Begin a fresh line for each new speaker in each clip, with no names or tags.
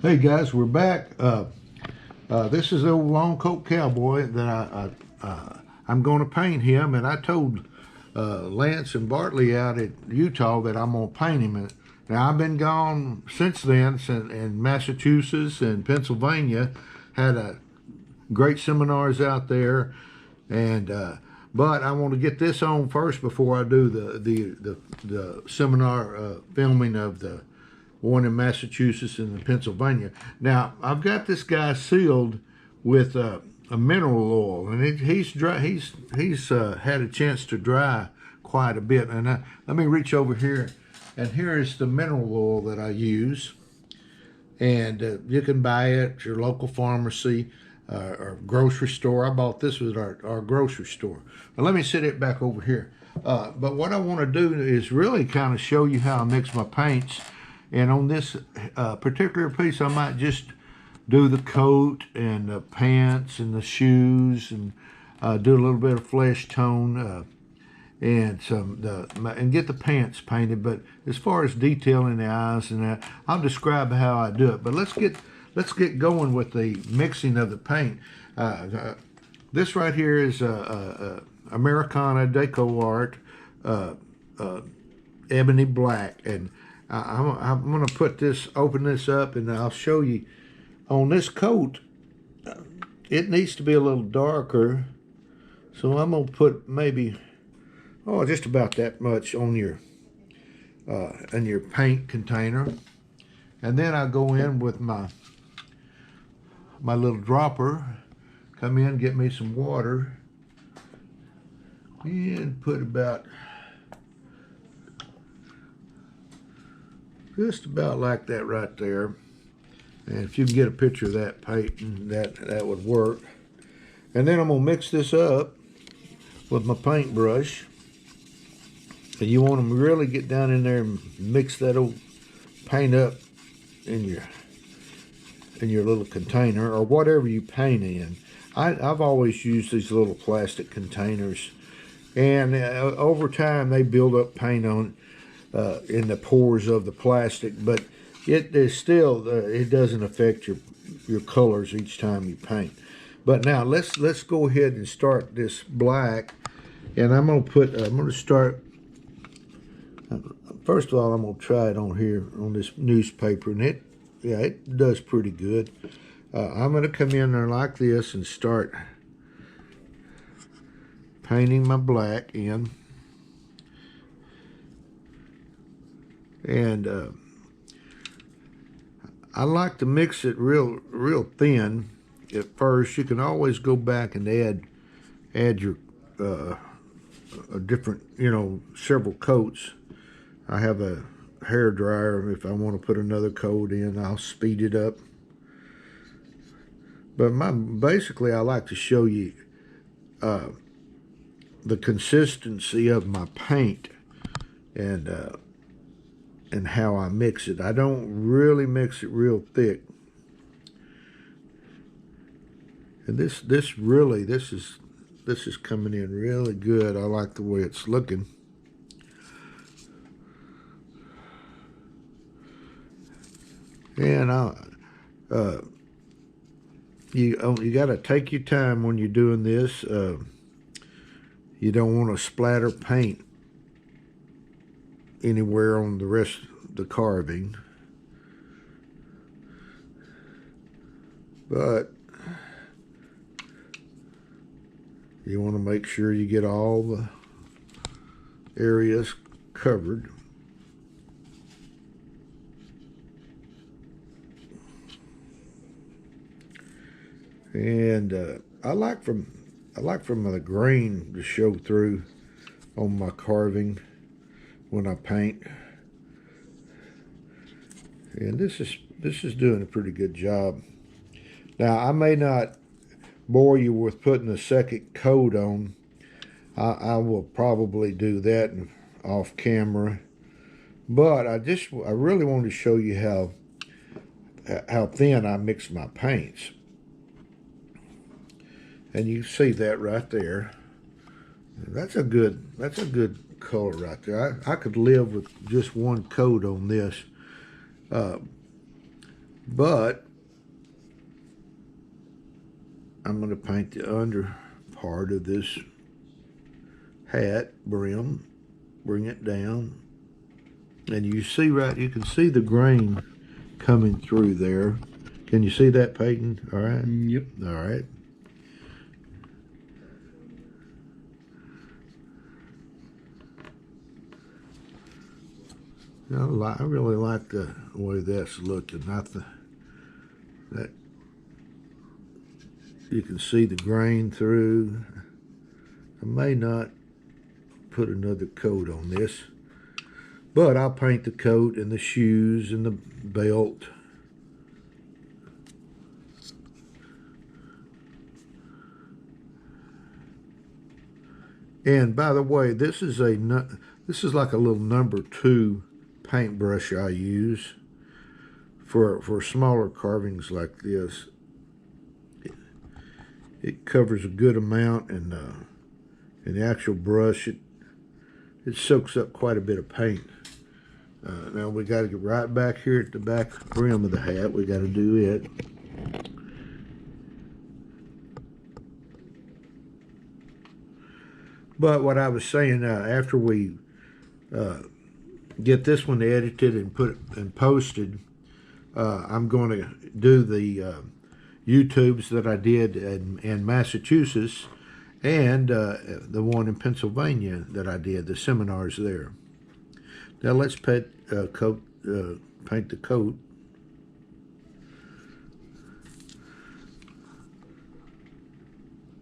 Hey guys, we're back. This is the old long coat cowboy that I'm going to paint him, and I told Lance and Bartley out at Utah that I'm going to paint him. Now I've been gone since then, in Massachusetts and Pennsylvania, had great seminars out there, and but I want to get this on first before I do the seminar filming of the one in Massachusetts and Pennsylvania. Now I've got this guy sealed with a mineral oil, and he's dry. He's had a chance to dry quite a bit. And let me reach over here, and here is the mineral oil that I use. And you can buy it at your local pharmacy or grocery store. I bought this at our grocery store. But let me set it back over here. But what I want to do is really kind of show you how I mix my paints. And on this particular piece, I might just do the coat and the pants and the shoes, and do a little bit of flesh tone and get the pants painted. But as far as detailing the eyes and that, I'll describe how I do it. But let's get going with the mixing of the paint. This right here is Americana Deco Art Ebony Black, and I'm going to put this, open this up, and I'll show you on this coat. It needs to be a little darker, so I'm going to put maybe, just about that much on your in your paint container, and then I go in with my little dropper, come in, get me some water, and put about just about like that right there. And if you can get a picture of that paint, that would work. And then I'm gonna mix this up with my paintbrush. And you want to really get down in there and mix that old paint up in your little container or whatever you paint in. I've always used these little plastic containers, and over time they build up paint on in the pores of the plastic, but it is still it doesn't affect your colors each time you paint. But now let's go ahead and start this black, and I'm gonna start. First of all, I'm gonna try it on here on this newspaper, and it does pretty good. I'm gonna come in there like this and start painting my black in. And I like to mix it real thin at first. You can always go back and add your a different, several coats. I have a hair dryer. If I want to put another coat in, I'll speed it up. But basically I like to show you the consistency of my paint and how I mix it. I don't really mix it real thick. And this is coming in really good. I like the way it's looking. And you got to take your time when you're doing this. You don't want to splatter paint anywhere on the rest of the carving, but you want to make sure you get all the areas covered. And I like from the grain to show through on my carving when I paint. And this is doing a pretty good job. Now I may not bore you with putting a second coat on. I will probably do that off camera, but I really wanted to show you how thin I mix my paints. And you see that right there. That's a good color right there. I could live with just one coat on this. But I'm going to paint the under part of this hat brim, bring it down, and you see you can see the grain coming through there. Can you see that, Peyton? All right.
Yep.
All right. I really like the way that's looking. That you can see the grain through. I may not put another coat on this, but I'll paint the coat and the shoes and the belt. And by the way, this is like a little #2 paintbrush I use for smaller carvings like this. It covers a good amount, and the actual brush it soaks up quite a bit of paint. Now we got to get right back here at the back brim of the hat. We got to do it. But what I was saying, after we get this one edited and put and posted, I'm going to do the YouTubes that I did in Massachusetts and the one in Pennsylvania that I did, the seminars there. Now let's paint the coat.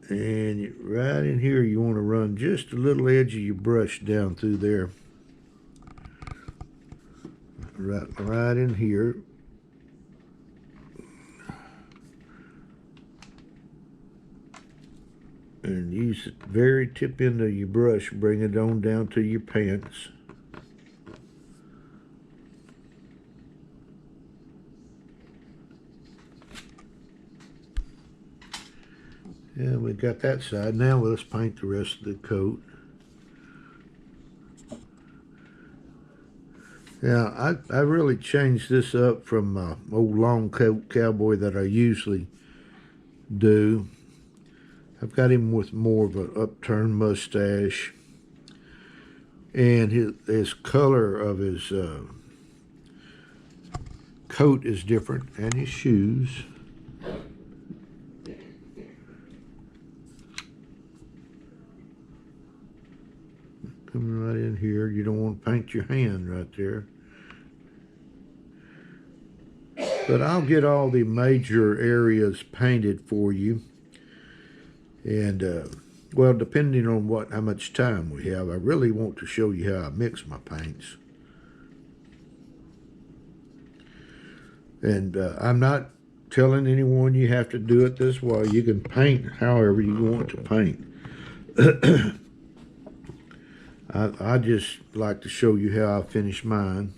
And right in here, you want to run just a little edge of your brush down through there. Right in here. And use the very tip end of your brush, bring it on down to your pants. Yeah, we got that side. Now let's paint the rest of the coat. Now, I really changed this up from old long coat cowboy that I usually do. I've got him with more of an upturned mustache. And his color of his coat is different, and his shoes. Coming right in here. You don't want to paint your hand right there. But I'll get all the major areas painted for you. And, well, depending on how much time we have, I really want to show you how I mix my paints. And I'm not telling anyone you have to do it this way. You can paint however you want to paint. I just like to show you how I finish mine.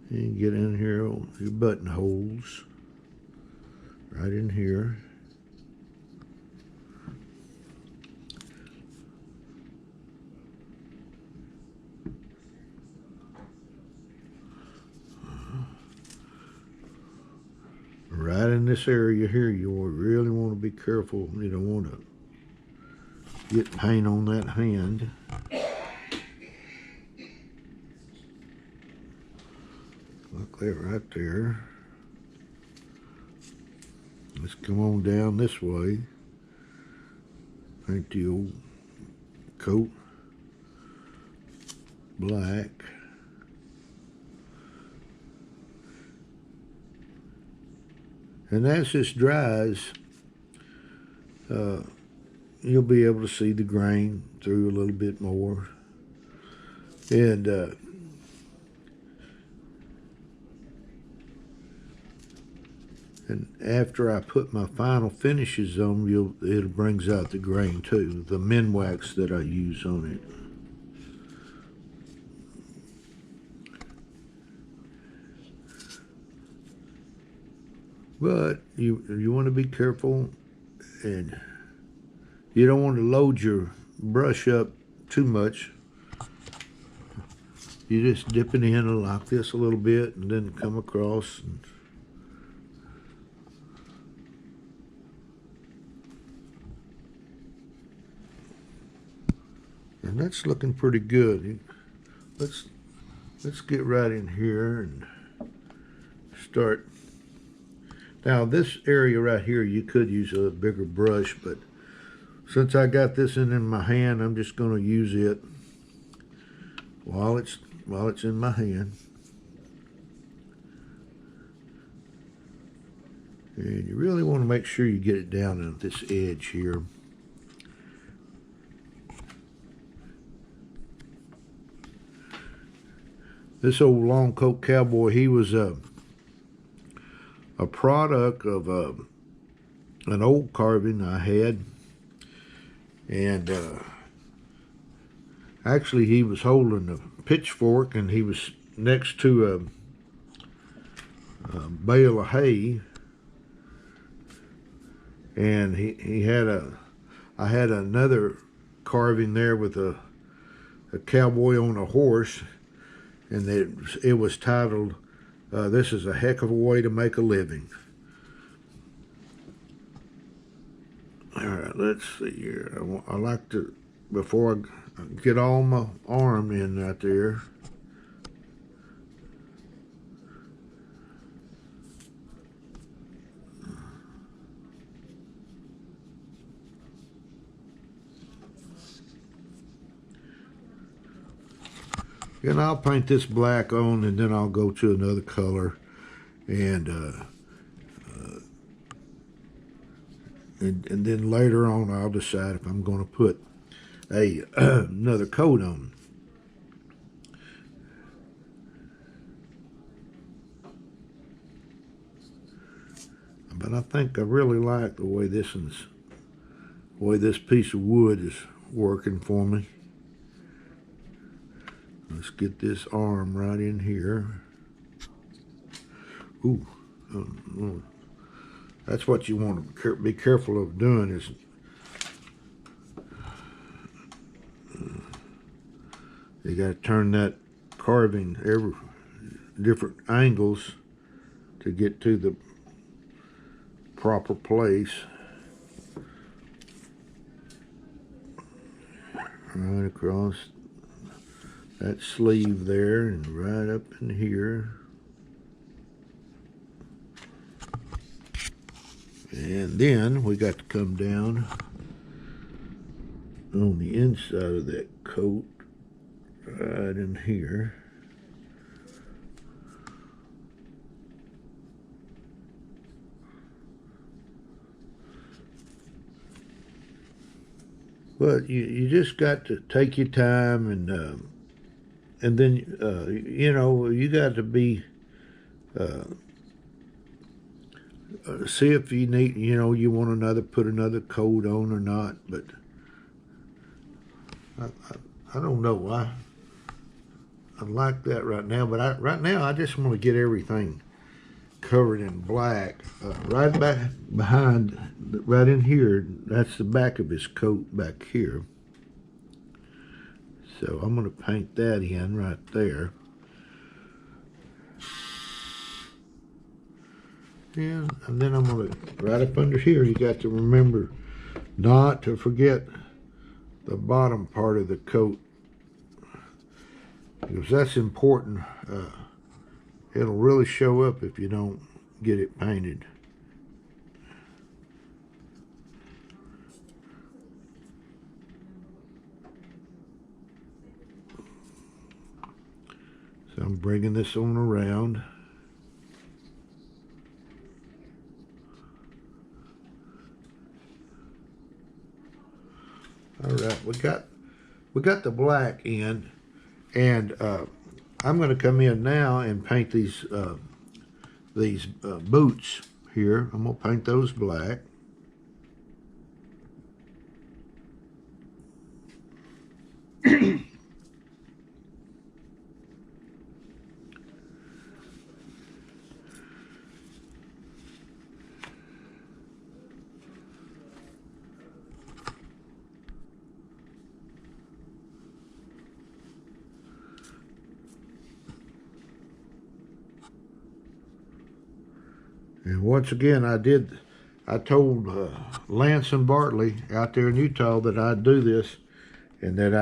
And get in here, your buttonholes. Right in here. Right in this area here, you really want to be careful. You don't want to get paint on that hand. Look that right there. Let's come on down this way. Paint the old coat black. And as this dries, you'll be able to see the grain through a little bit more. And after I put my final finishes on, it brings out the grain too, the Minwax that I use on it. But you want to be careful, and you don't want to load your brush up too much. You just dip it in like this a little bit and then come across. And that's looking pretty good. Let's get right in here and start. Now this area right here, you could use a bigger brush, but since I got this in my hand, I'm just going to use it while it's in my hand. And you really want to make sure you get it down at this edge here. This old long coat cowboy, he was a product of an old carving I had. And actually he was holding a pitchfork and he was next to a bale of hay. And he had I had another carving there with a cowboy on a horse, and it was titled, "This is a heck of a way to make a living." All right, let's see here. I like to, before I get all my arm in right there, and I'll paint this black on, and then I'll go to another color, and then later on I'll decide if I'm going to put another coat on. But I think I really like the way this piece of wood is working for me. Let's get this arm right in here. Ooh, that's what you want to be careful of doing, is you got to turn that carving every different angles to get to the proper place. Right across that sleeve there and right up in here. And then we got to come down on the inside of that coat right in here. But you just got to take your time, and then you know, you got to be see if you need, you know, you want put another coat on or not. But I don't know. I like that right now, but right now I just want to get everything covered in black. Right back behind, right in here, that's the back of his coat back here. So I'm going to paint that in right there. Yeah, and then I'm going to, right up under here, you got to remember not to forget the bottom part of the coat, because that's important. It'll really show up if you don't get it painted. So I'm bringing this on around. All right, we got the black in, and I'm going to come in now and paint these boots here. I'm going to paint those black. And once again, I told Lance and Bartley out there in Utah that I'd do this and that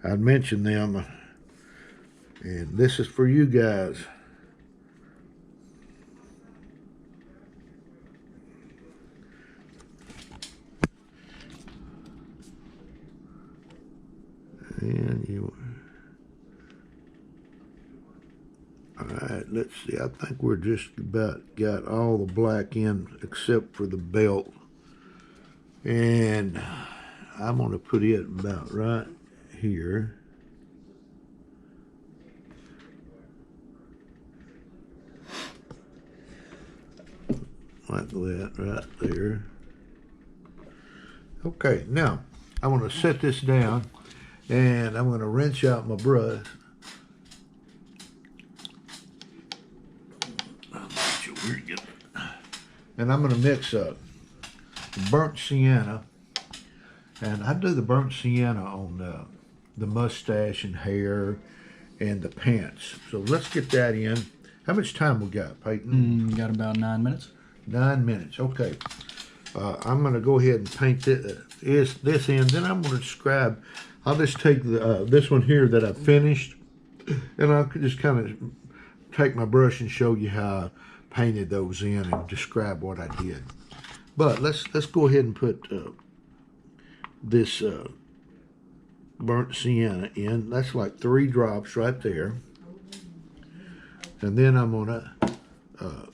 I'd mention them. And this is for you guys. And all right, let's see. I think we're just about got all the black in except for the belt. And I'm going to put it about right here. Like that right there. Okay, now I'm going to set this down and I'm going to wrench out my brush. And I'm going to mix up burnt sienna. And I do the burnt sienna on the mustache and hair and the pants. So let's get that in. How much time we got, Peyton?
Got about 9 minutes.
9 minutes, okay. I'm going to go ahead and paint this in. Then I'm going to describe. I'll just take this one here that I finished, and I'll just kind of take my brush and show you how I painted those in and describe what I did. But let's go ahead and put this burnt sienna in. That's like 3 drops right there. And then I'm going to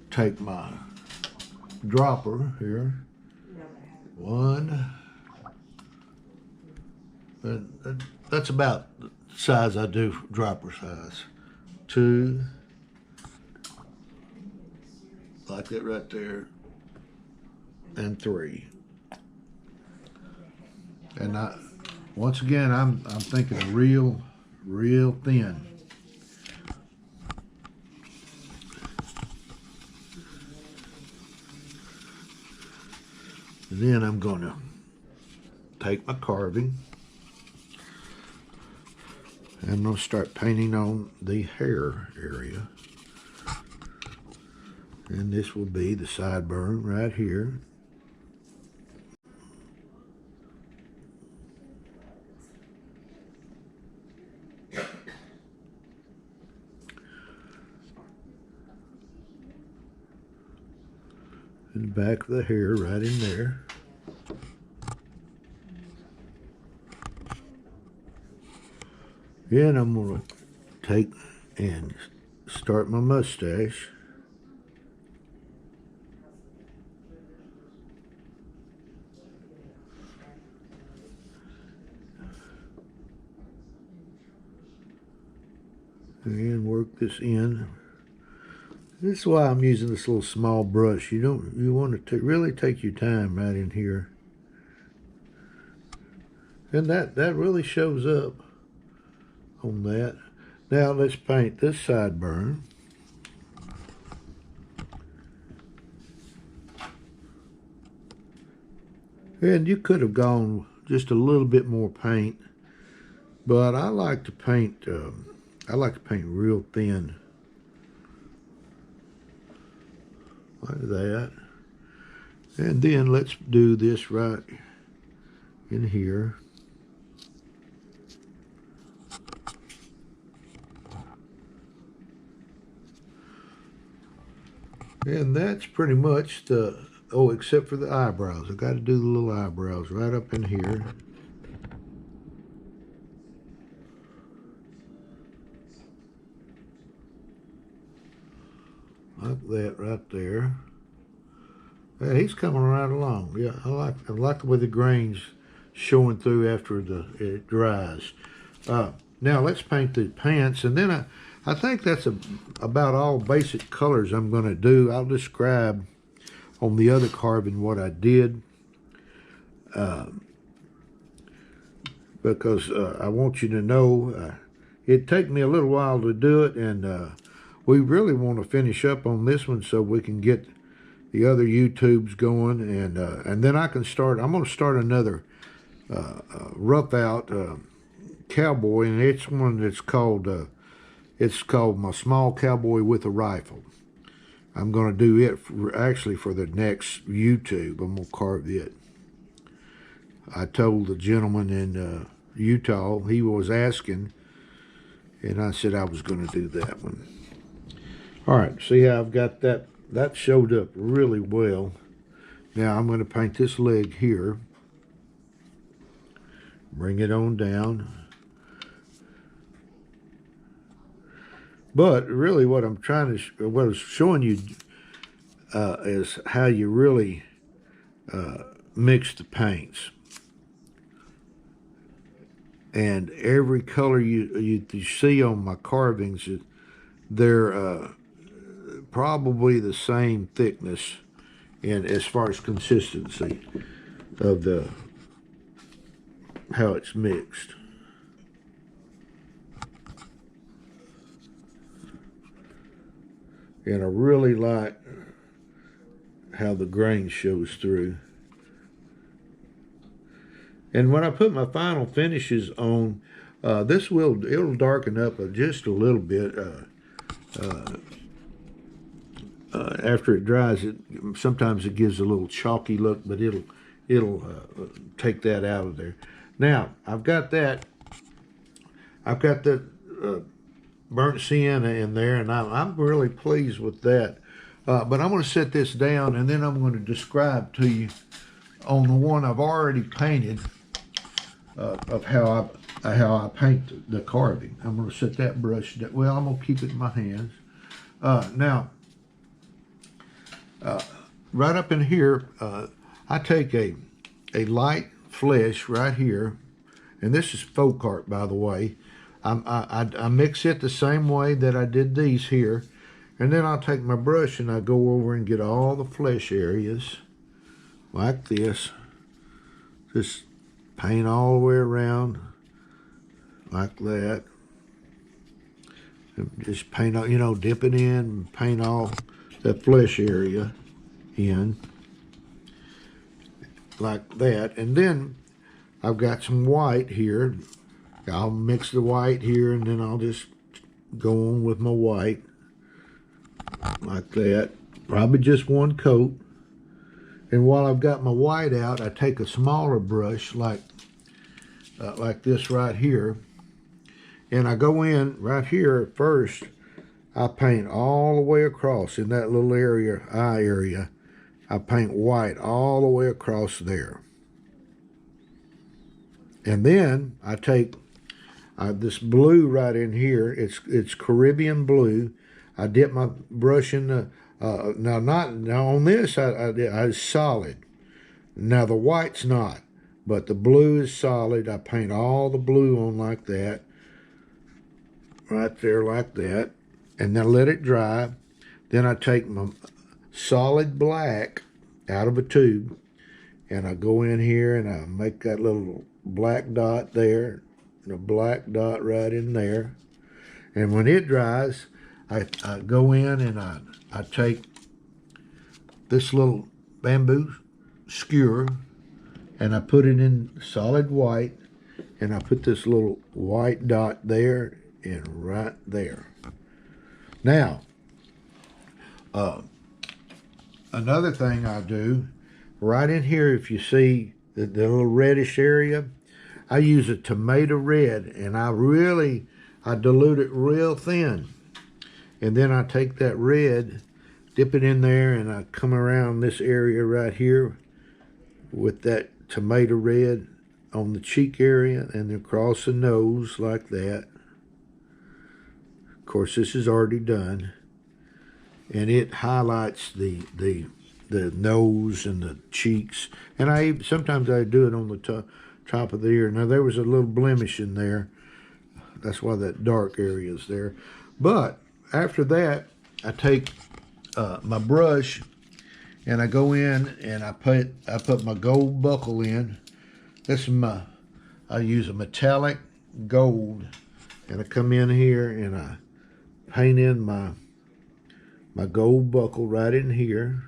take my dropper here. 1. And that's about the size I do, dropper size. 2. Like that right there. And 3. And once again, I'm thinking real thin. And then I'm going to take my carving and I'm going to start painting on the hair area. And this will be the sideburn right here. And the back of the hair right in there. Then I'm going to take and start my mustache. And work this in. This is why I'm using this little small brush. You want to really take your time right in here. And that really shows up on that. Now let's paint this sideburn. And you could have gone just a little bit more paint, but I like to paint real thin. Like that. And then let's do this right in here. And that's pretty much except for the eyebrows. I got to do the little eyebrows right up in here. Like that right there. Yeah, he's coming right along. Yeah, I like the way the grain's showing through after it dries. Now let's paint the pants, and then I think that's about all basic colors I'm going to do. I'll describe on the other carving what I did, because I want you to know it took me a little while to do it, and we really want to finish up on this one so we can get the other YouTubes going, and then I can start. I'm going to start another rough out cowboy, and it's one that's called my small cowboy with a rifle. I'm going to do it actually for the next YouTube. I'm going to carve it. I told the gentleman in Utah, he was asking, and I said I was going to do that one. All right, see how I've got that? That showed up really well. Now I'm going to paint this leg here. Bring it on down. But really what I'm trying to, what I was showing you is how you really mix the paints. And every color you see on my carvings, they're probably the same thickness in as far as consistency of the how it's mixed. And I really like how the grain shows through. And when I put my final finishes on, it'll darken up just a little bit after it dries. Sometimes it gives a little chalky look, but it'll take that out of there. Now I've got that. I've got the burnt sienna in there, and I'm really pleased with that. But I'm going to set this down, and then I'm going to describe to you on the one I've already painted of how I paint the carving. I'm going to set that brush down. Well, I'm going to keep it in my hands. Now, right up in here, I take a light flesh right here, and this is folk art, by the way. I mix it the same way that I did these here, and then I'll take my brush and I go over and get all the flesh areas like this. Just paint all the way around like that. And just paint, dip it in and paint all that flesh area in like that. And then I've got some white here. I'll mix the white here, and then I'll just go on with my white like that. Probably just one coat. And while I've got my white out, I take a smaller brush like this right here, and I go in right here at first. I paint all the way across in that little eye area. I paint white all the way across there. And then I take this blue right in here. It's Caribbean blue. I dip my brush in the now on this I solid. Now the white's not, but the blue is solid. I paint all the blue on like that, right there like that, and then let it dry. Then I take my solid black out of a tube, and I go in here and I make that little black dot there, and a black dot right in there. And when it dries, I go in and I take this little bamboo skewer and I put it in solid white, and I put this little white dot there and right there. Now, another thing I do, right in here, if you see the little reddish area, I use a tomato red, and I dilute it real thin. And then I take that red, dip it in there, and I come around this area right here with that tomato red on the cheek area and across the nose like that. Of course, this is already done. And it highlights the nose and the cheeks. And sometimes I do it on the top of the ear. Now, there was a little blemish in there. That's why that dark area is there. But after that, I take my brush and I go in and I put my gold buckle in. This is I use a metallic gold, and I come in here and I paint in my gold buckle right in here.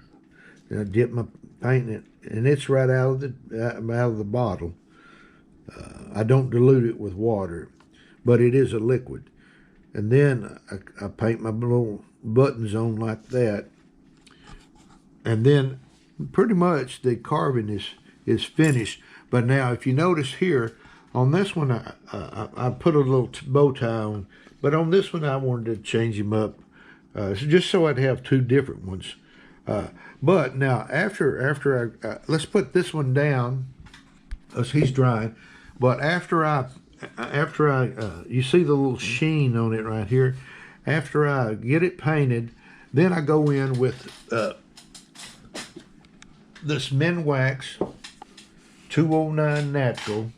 And I dip my paint in it, and it's right out of the bottle. I don't dilute it with water, but it is a liquid. And then I paint my little buttons on like that, and then pretty much the carving is finished. But now, if you notice here, on this one, I put a little bow tie on, but on this one, I wanted to change him up, just so I'd have two different ones. But now, after I let's put this one down, as he's drying. But after I you see the little sheen on it right here. After I get it painted, then I go in with this Minwax 209 Natural,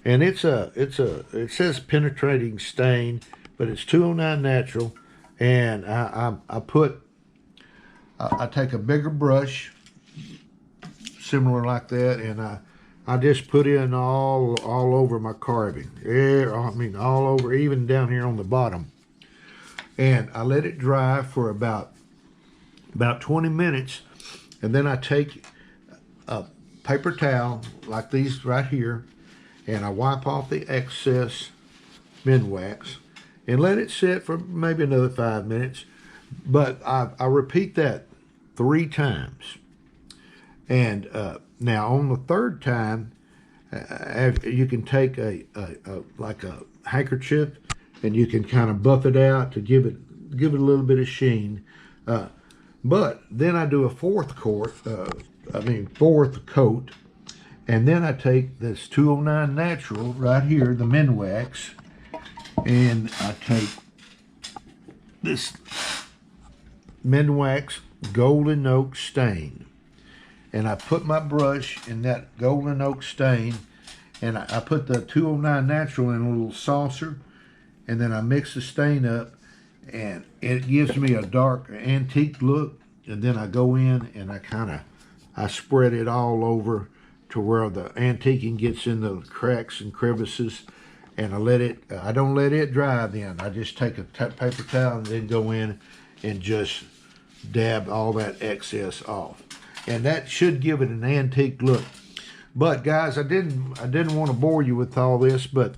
and it says penetrating stain, but it's 209 Natural, and I take a bigger brush, similar like that, and I just put in all over my carving. I mean, all over, even down here on the bottom. And I let it dry for about 20 minutes, and then I take a paper towel like these right here, and I wipe off the excess Minwax and let it sit for maybe another 5 minutes. But I repeat that 3 times. And now on the third time, you can take like a handkerchief, and you can kind of buff it out to give it a little bit of sheen. But then I do a fourth coat, and then I take this 209 Natural right here, the Minwax, and I take this Minwax Golden Oak Stain, and I put my brush in that Golden Oak Stain, and I put the 209 Natural in a little saucer, and then I mix the stain up, and it gives me a dark antique look. And then I go in and I spread it all over to where the antiquing gets in the cracks and crevices, and I don't let it dry then. I just take a paper towel and then go in and just dab all that excess off. And that should give it an antique look. But guys, I didn't want to bore you with all this, but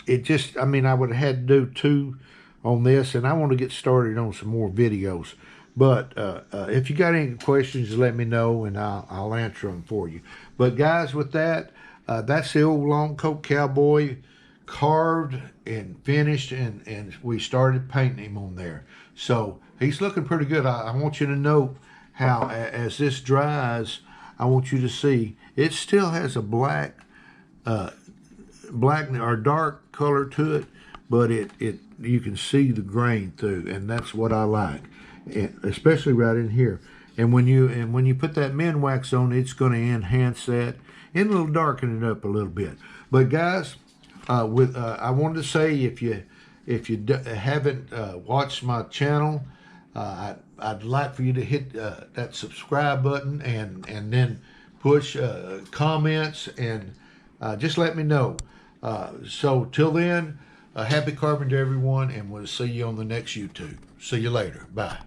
it just, I mean, I would have had to do 2 on this, and I want to get started on some more videos. But if you got any questions, let me know, and I'll answer them for you. But guys, with that, that's the old long coat cowboy carved and finished, and we started painting him on there. So he's looking pretty good. I want you to note how, as this dries, I want you to see it still has a black or dark color to it, but you can see the grain through, and that's what I like, especially right in here. And when you put that Minwax on, it's going to enhance that and it'll darken it up a little bit. But guys, I wanted to say, if you haven't watched my channel, I'd like for you to hit that subscribe button and then push comments, and just let me know. So till then, happy carving to everyone, and we'll see you on the next YouTube. See you later. Bye.